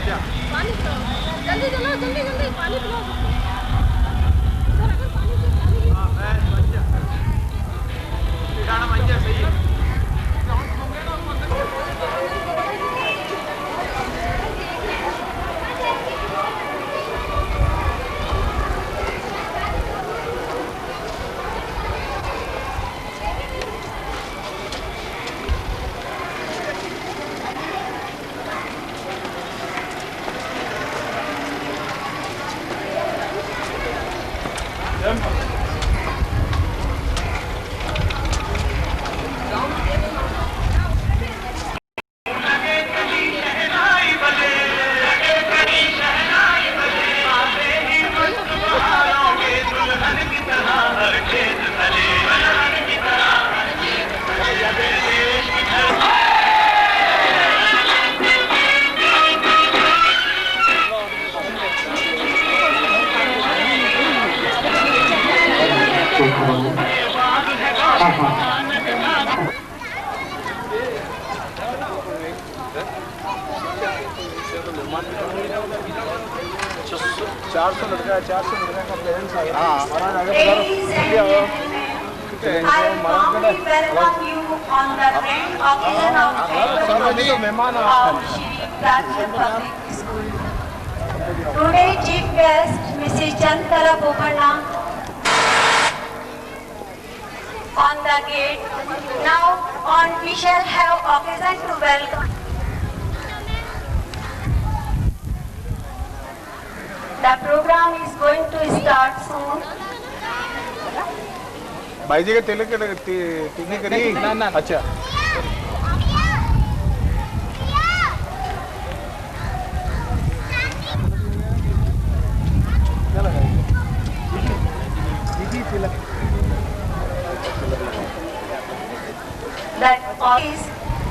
पानी पिलाओ, जल्दी चलो, जल्दी जल्दी पानी पिलाओ। Today, chief guest Mrs. Chantara Bopanna on the gate. Now, we shall have occasion to welcome. The program is going to start soon. भाई जी के तेल के टिकनी करी ना अच्छा That is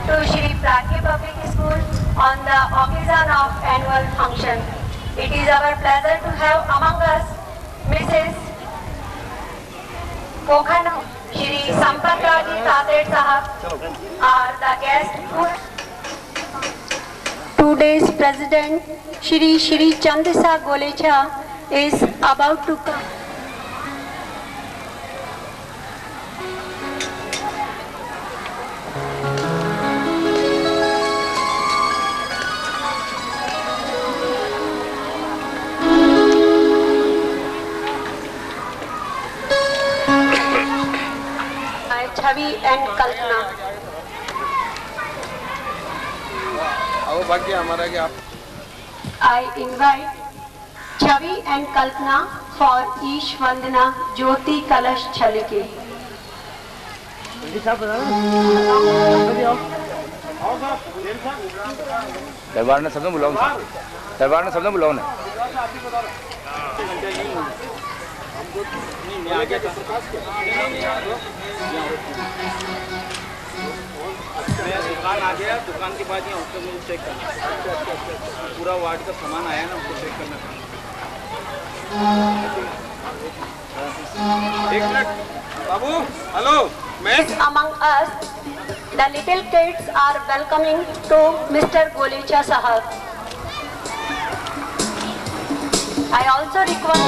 to Shri Pragya Public School on the occasion of annual function. It is our pleasure to have among us Mrs. Pokhana, Shri Sampatraji Tated Sahab are the guest. Today's President Shri Chandisa Golecha is about to come. Chavi and Kalpana. आओ बाकी हमारा क्या I invite Chavi and Kalpana for Ish Vandana Jyoti Kalash Chalike. दरबार ने शब्द बुलाओ दरबार ने शब्द बुलाओ ना दुकान आ गया दुकान के बाद यहाँ उसको मुझे चेक करना पूरा वार्ड का सामान आया ना उसको चेक करना एक मिनट बाबू हेलो मैं Among us, the little kids are welcoming to Mr. Golecha Sahab. I also request.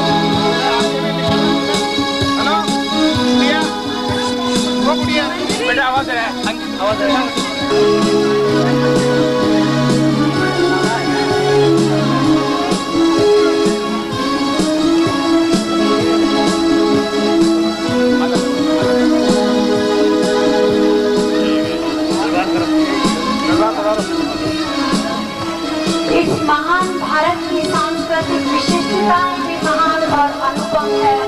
Hello गुड़िया वो गुड़िया बेटा आवाज है इस महान भारत की सांस्कृतिक विशिष्टताएं भी महान और अनुपम है।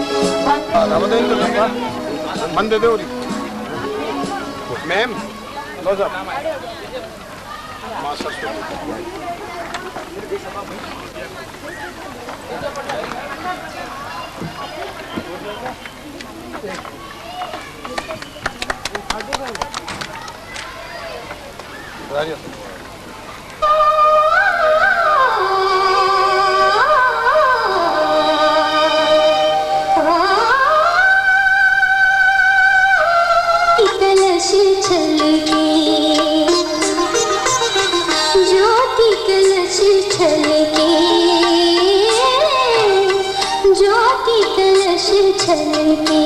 मन दे दो मैम लो सर ज्योति कलश छल छलके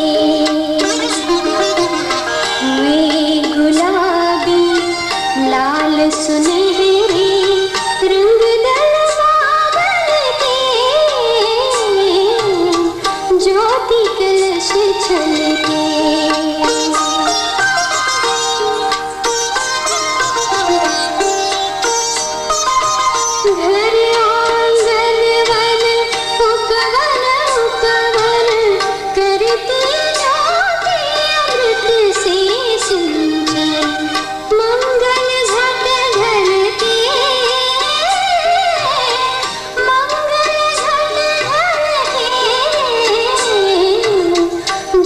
हुए गुलाबी लाल सुनहरे रंग दलवागल के ज्योति कलश छलके घर आंगन वन उपवन उपवन करती जाते अमृत से सिंचन मंगल घट ढलके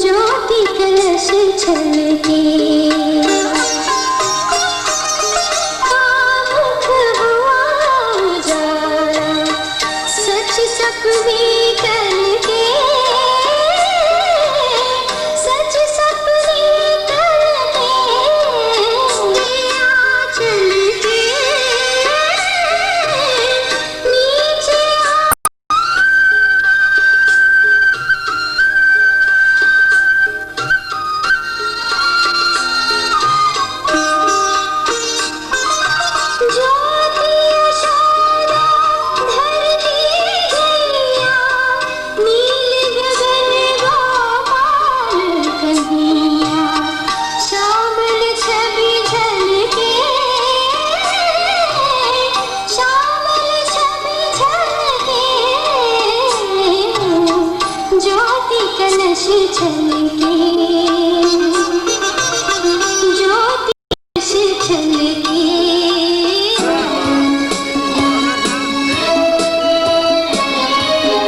ज्योति कलश छलके सपने करके सच सपने करके चल के नीचे ज्योति कलश छलके ज्योति कलश छलके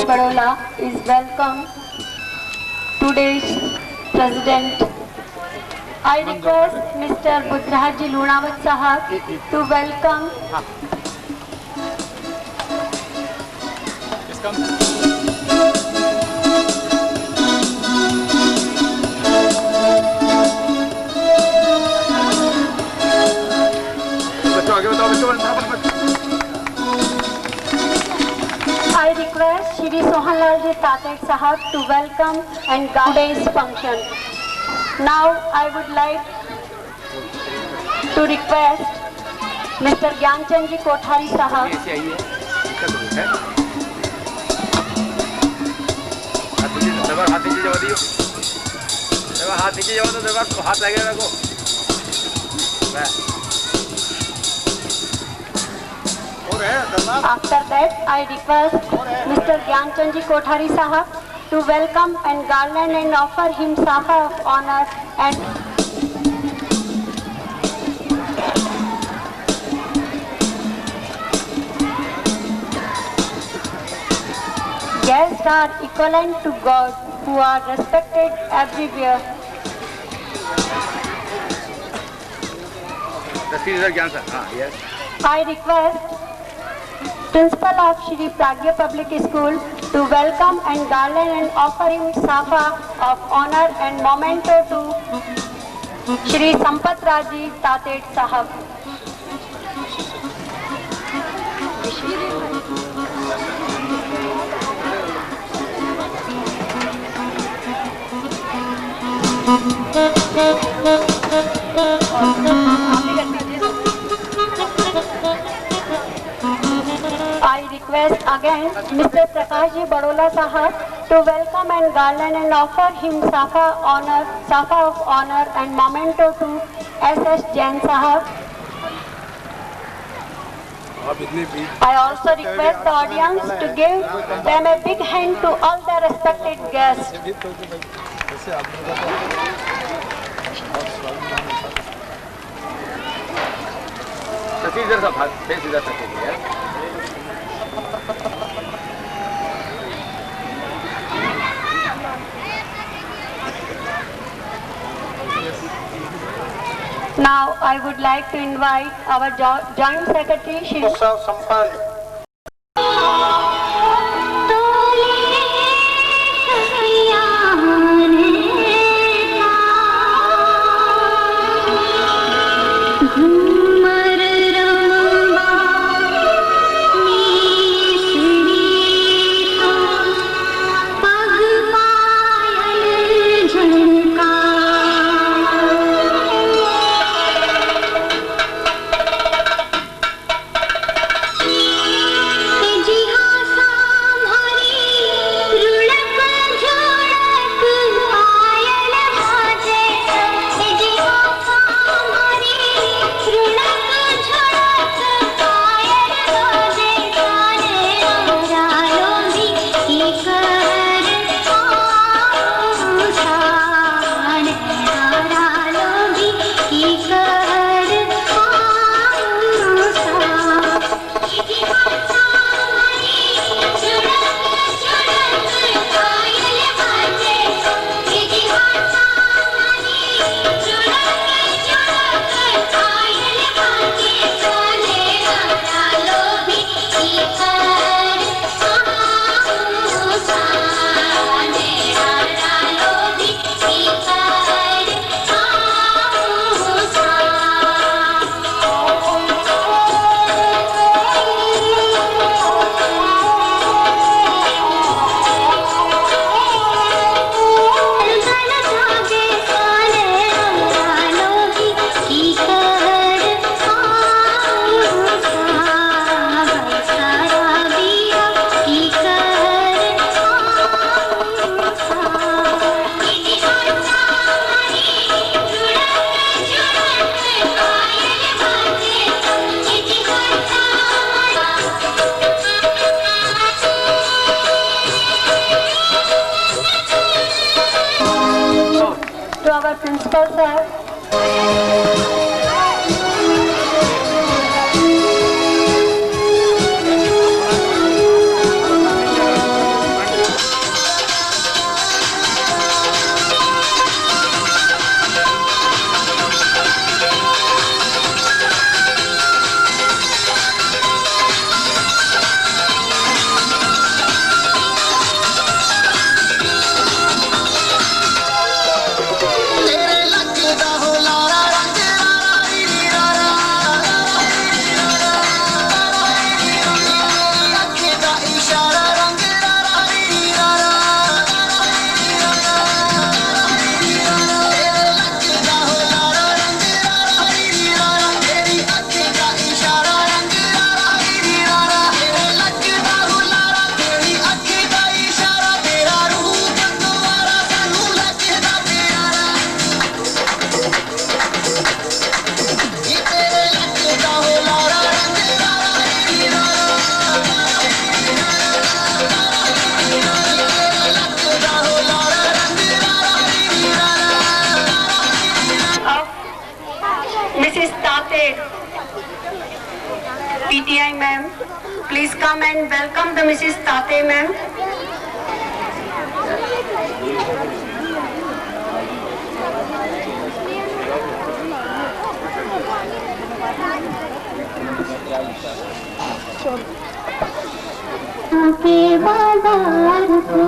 Barola is welcome today's president. I request Mr. Budhraj Lunawat Sahab to welcome बच्चों आगे बताओ बच्चों I request Shri Sohanlal Ji Tatek Sahab to welcome and guide today's function. Now I would like to request Mr. Gyanchand Ji Kothari Sahab ऐसे आइए इसका तो है हाथ नीचे जमा दियो हाथ नीचे जमा तो हाथ लगेगा मेरे को After that, I request Mr. Gyanchand Ji Kothari Sahab to welcome and garland and offer him Safa of honor and guests are equivalent to God who are respected everywhere. I request Principal of Shri Pragya Public School to welcome and garland and offer him Safa of honor and memento to Shri Sampat Raji Tatet Sahab. I request again Mr. Prakash Ji Barola Sahab to welcome and garland and offer him Safa of honor and memento to S.S. Jain Sahab. I also request the audience to give them a big hand to all the respected guests. इधर सब हाथ face इधर तक है Now I would like to invite our Joint Secretary Shri पग पायल Principal sir. Mrs. Tate, PTI ma'am, please come and welcome the Mrs. Tate ma'am. के बाजार से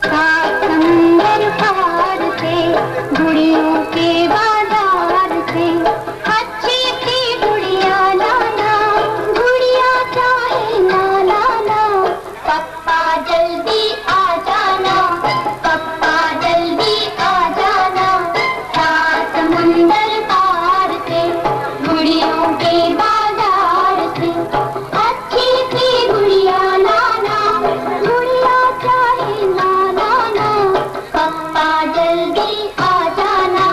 सात समंदर पार से गुड़ियों के बाजार से अच्छी सी गुड़िया लाना, गुड़िया चाहे ना लाना, पप्पा जल्दी आ जाना, पप्पा जल्दी आ जाना, सात समंदर पार से गुड़ियों के बाजार से अच्छी सी गुड़िया लाना, गुड़िया चाहे ना लाना, पप्पा जल्दी आ जाना,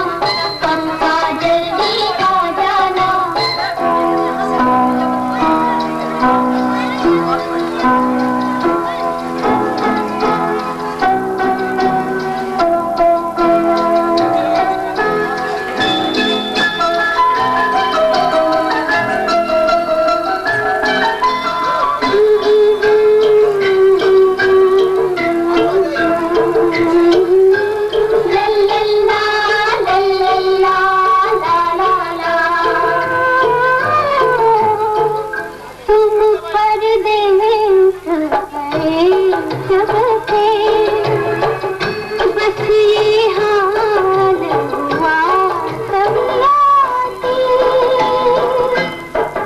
पप्पा जल्दी आ जाना। लल्ला लल्ला ला ला ला, तुम पर्दे में गए जब से, बस ये हाल हुआ कभी आती,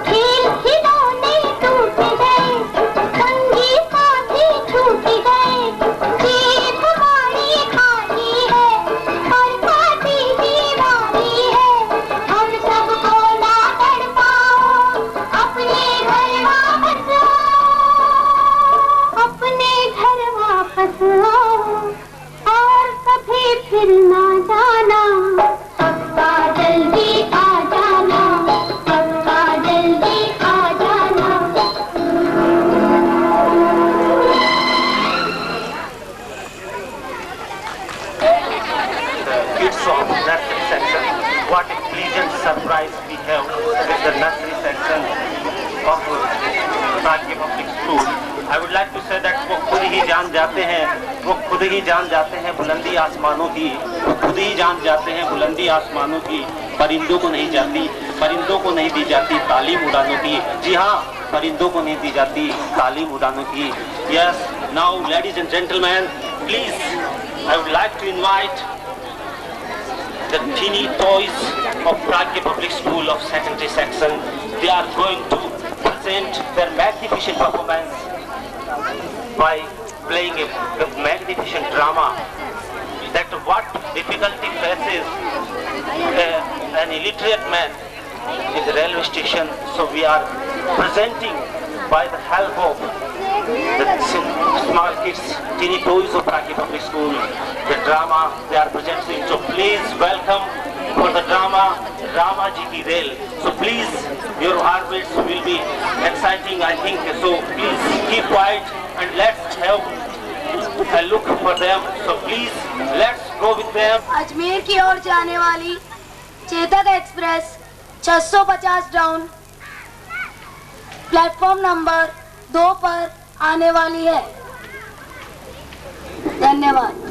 खेल खिलौने टूट गए, संगी साथी छूट गए, जेब हमारी खाली है और खाती दीवानी है, हम सबको ना तड़पाओ, अपने घर वापस आओ, अपने घर वापस आओ और कभी फिर ना जाना, पप्पा जल्दी आ जाना, पप्पा जल्दी आ जाना। Kids of nursery section. What a pleasant surprise we have with the nursery section of Pragya Public School. I would like to say that वो खुद ही जान जाते हैं, वो खुद ही जान जाते हैं बुलंदी आसमानों की, वो खुद ही जान जाते हैं बुलंदी आसमानों की, परिंदों को नहीं जाती, परिंदों को नहीं दी जाती तालीम उड़ानों की। जी हाँ, परिंदों को नहीं दी जाती तालीम उड़ानों की। Yes, now ladies and gentlemen, please, I would like to invite the teeny toys of Pragya Public School of Secondary Section. They are going to present their magnificent performance by playing a magnificent drama. That what difficulty faces an illiterate man in the railway station. So we are presenting by the help of the small kids, teeny toys of Pragya Public School, the drama they are presenting. So please welcome for the drama Rama Ji Ki Rail. So please, your heartbeats will be exciting, I think. So please keep quiet and let's have a look for them. So please, let's go with them. Ajmer की ओर जाने वाली Chetak express 650 down platform number 2 पर आने वाली है। धन्यवाद।